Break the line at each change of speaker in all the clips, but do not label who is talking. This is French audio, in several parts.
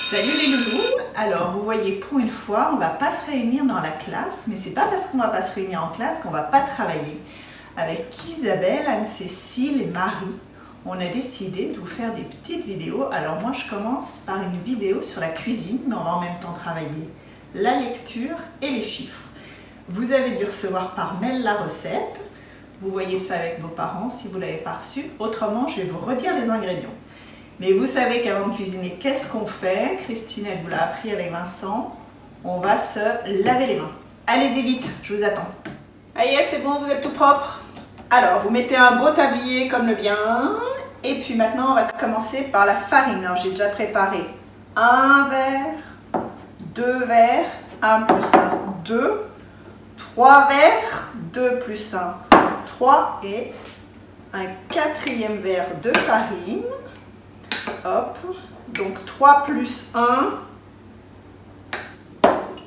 Salut les loulous. Alors vous voyez, pour une fois on va pas se réunir dans la classe, mais c'est pas parce qu'on va pas se réunir en classe qu'on va pas travailler. Avec Isabelle, Anne-Cécile et Marie, on a décidé de vous faire des petites vidéos. Alors moi je commence par une vidéo sur la cuisine, mais on va en même temps travailler la lecture et les chiffres. Vous avez dû recevoir par mail la recette. Vous voyez ça avec vos parents si vous ne l'avez pas reçu. Autrement, je vais vous redire les ingrédients. Mais vous savez qu'avant de cuisiner, qu'est-ce qu'on fait? Christine, elle vous l'a appris avec Vincent. On va se laver les mains. Allez-y vite, je vous attends. Allez, c'est bon, vous êtes tout propre. Alors, vous mettez un beau tablier comme le bien. Et puis maintenant, on va commencer par la farine. Alors, j'ai déjà préparé un verre, 2 verres, 1 plus 1, 2, 3 verres, 2 plus 1, 3 et un 4e verre de farine. Hop, donc 3 plus 1,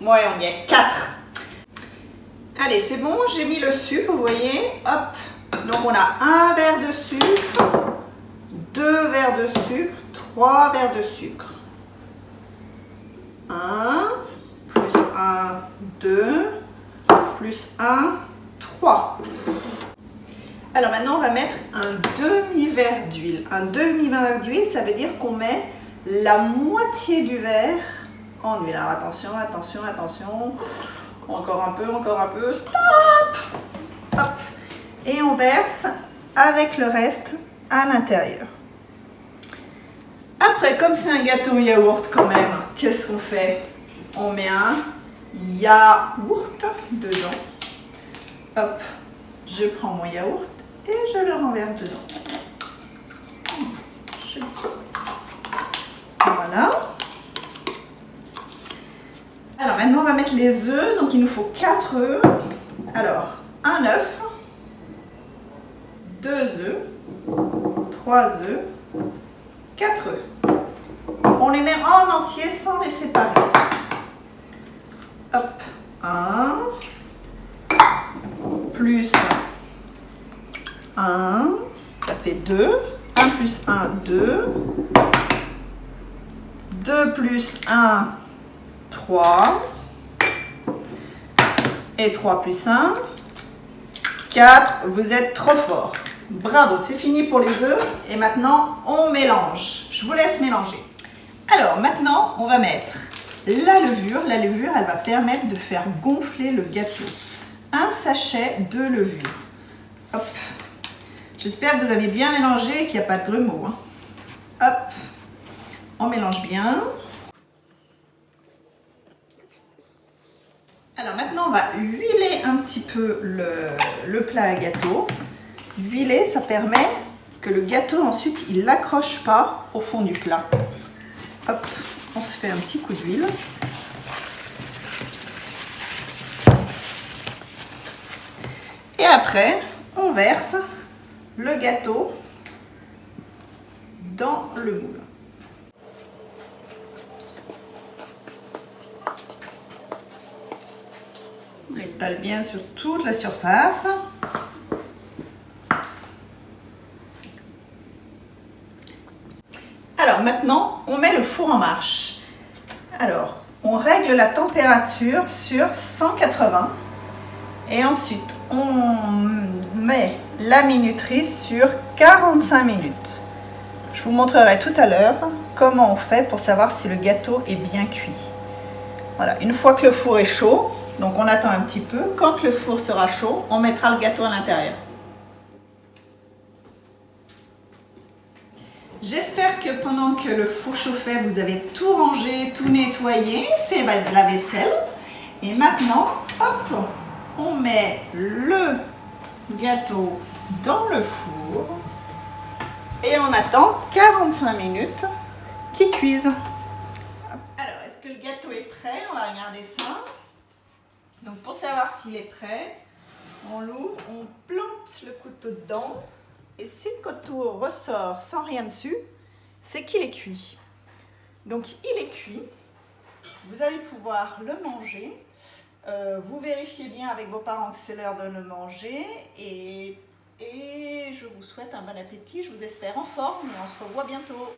ouais, on y est, 4. Allez, c'est bon, j'ai mis le sucre, vous voyez, hop. Donc on a un verre de sucre, 2 verres de sucre, 3 verres de sucre. 1, plus 1, 2, plus 1, 3. Alors maintenant, on va mettre un demi-verre d'huile. Un demi-verre d'huile, ça veut dire qu'on met la moitié du verre en huile. Alors attention, attention, attention. Encore un peu, stop! Hop! Et on verse avec le reste à l'intérieur. Après, comme c'est un gâteau yaourt quand même, qu'est-ce qu'on fait? On met un yaourt dedans. Hop! Je prends mon yaourt et je le renverse dedans. Voilà. Alors maintenant on va mettre les œufs. Donc il nous faut 4 œufs. Alors un œuf, 2 œufs, 3 œufs, 4 œufs. On les met en entier sans les séparer. Hop, 1 plus 1, ça fait 2. 1 plus 1, 2. 2 plus 1, 3. Et 3 plus 1, 4. Vous êtes trop fort. Bravo, c'est fini pour les œufs. Et maintenant, on mélange. Je vous laisse mélanger. Alors, maintenant, on va mettre la levure. La levure, elle va permettre de faire gonfler le gâteau. Un sachet de levure. Hop. J'espère que vous avez bien mélangé et qu'il n'y a pas de grumeaux. Hein. Hop. On mélange bien. Alors maintenant, on va huiler un petit peu le plat à gâteau. Huiler, ça permet que le gâteau, ensuite, il n'accroche pas au fond du plat. Hop. On se fait un petit coup d'huile. Et après, on verse le gâteau dans le moule. On étale bien sur toute la surface. Alors maintenant, on met le four en marche. Alors, on règle la température sur 180 et ensuite on met la minuterie sur 45 minutes. Je vous montrerai tout à l'heure comment on fait pour savoir si le gâteau est bien cuit. Voilà, une fois que le four est chaud, donc on attend un petit peu. Quand le four sera chaud, on mettra le gâteau à l'intérieur. J'espère que pendant que le four chauffait, vous avez tout rangé, tout nettoyé, fait la vaisselle. Et maintenant, hop, on met le gâteau dans le four et on attend 45 minutes qu'il cuise. Alors, est-ce que le gâteau est prêt? On va regarder ça. Donc, pour savoir s'il est prêt, on l'ouvre, on plante le couteau dedans et si le couteau ressort sans rien dessus, c'est qu'il est cuit. Donc, il est cuit. Vous allez pouvoir le manger. Vous vérifiez bien avec vos parents que c'est l'heure de le manger et je vous souhaite un bon appétit. Je vous espère en forme et on se revoit bientôt.